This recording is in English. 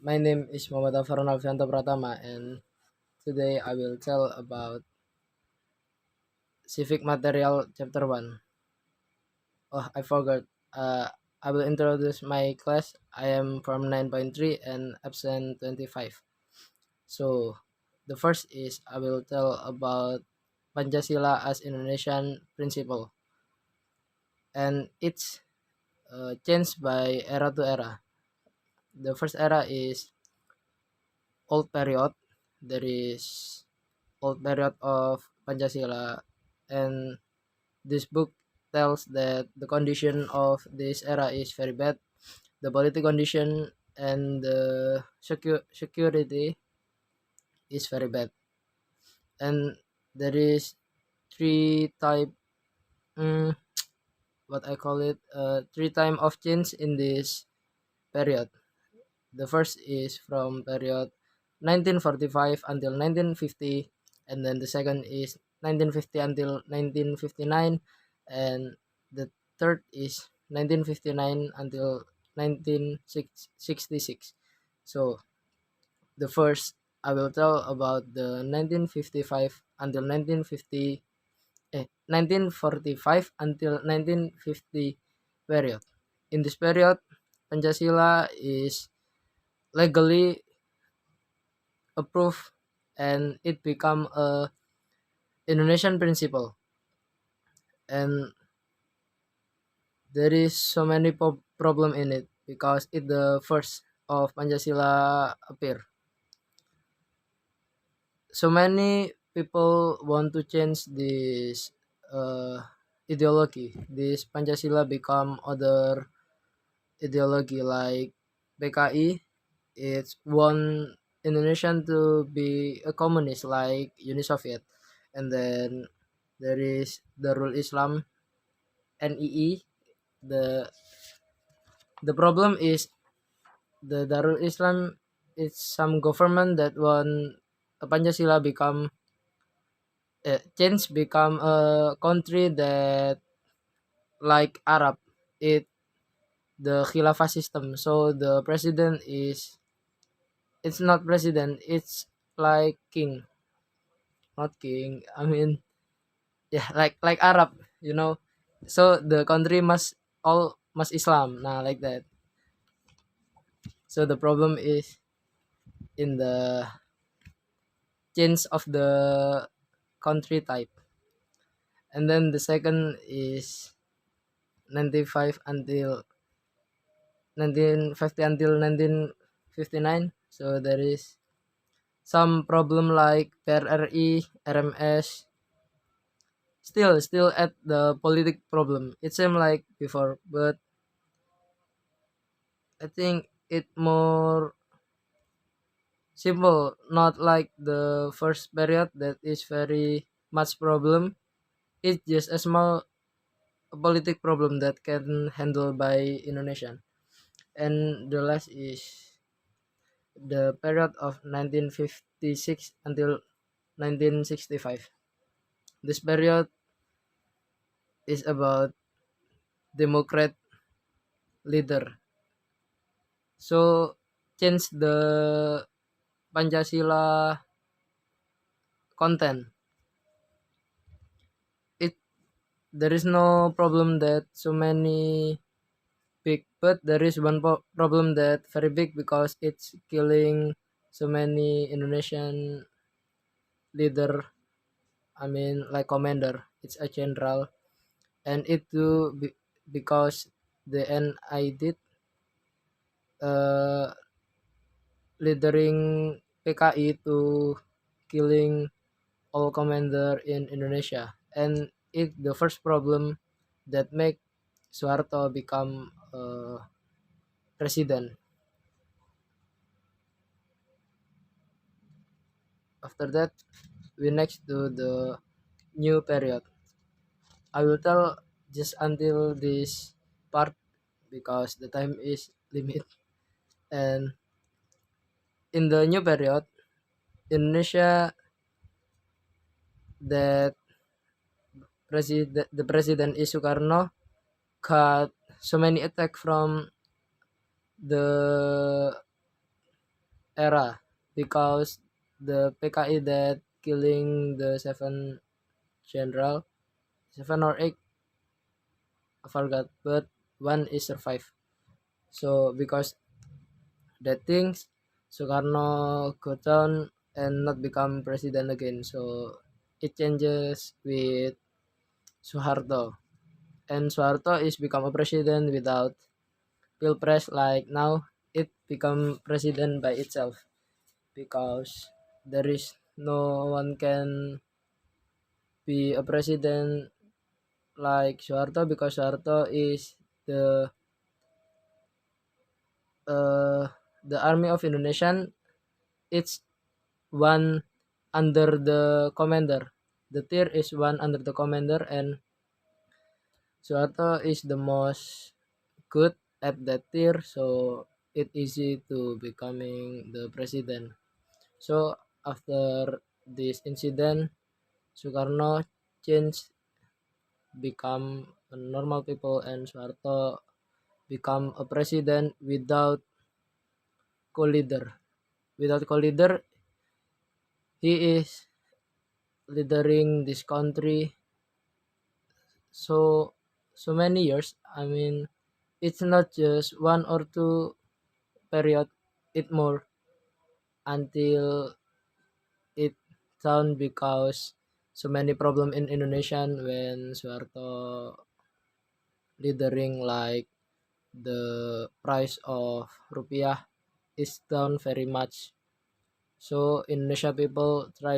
My name is Muhammad Afaron Alfianto Pratama, and today I will tell about Civic Material Chapter 1. Oh, I forgot. Uh, I will introduce my class. I am from 9.3 and absent 25. So, the first is I will tell about Pancasila as Indonesian principle, and it's changed by era to era. The first era is old period. There is old period of Pancasila, and this book tells that the condition of this era is very bad. The political condition and the security is very bad, and there is three type, mm, what I call it, three time of change in this period. The first is from period 1945 until 1950, and then the second is 1950 until 1959, and the third is 1959 until 1966. So the first I will tell about the 1955 until 1950, 1945 until 1950 period. In this period, Pancasila is legally approved and it become a Indonesian principle, and there is so many problem in it because it the first of Pancasila appear. So many people want to change this ideology. This Pancasila become other ideology like PKI. It's one Indonesian to be a communist like Uni Soviet, and then there is Darul Islam NII. The problem is the Darul Islam is some government that want Pancasila become change become a country that like Arab. It the Khilafah system. So the president is it's not president. It's like king, not king. I mean, yeah, like Arab, you know. So the country must all must Islam. Nah, like that. So the problem is in the change of the country type. And then the second is 95 until 1950 until 1959. So there is some problem like PRRI, RMS, still at the politic problem. It seems like before, but I think it more simple, not like the first period that is very much problem. It's just a small politic problem that can handle by Indonesian. And the last is the period of 1956 until 1965. This period is about Democrat leader. So change the Pancasila content. It there is no problem that so many big, but there is one problem that very big because it's killing so many Indonesian leader. I mean, like commander. It's a general, and it too because the NI did uh leadering PKI to killing all commander in Indonesia, and it the first problem that make Soeharto become president. After that, we next to the new period. I will tell just until this part because the time is limit. And in the new period, Indonesia that the president is Soekarno got so many attack from the era because the PKI that killing the general, seven or eight, I forgot, but one is survived. So because that things, Soekarno go down and not become president again. So it changes with Soeharto, and Soeharto is become a president without pilpres. Like now, it become president by itself because there is no one can be a president like Soeharto because Soeharto is the uh, the army of Indonesia. It's one under the commander. The tier is one under the commander, and Soeharto is the most good at that tier, so it easy to becoming the president. So after this incident, Soekarno changed, become a normal people, and Soeharto become a president without co-leader. Without co-leader, he is leading this country so many years. I mean, it's not just one or two period, it more until it down because so many problem in Indonesia when Soeharto leading, like the price of rupiah is down very much. So Indonesia people try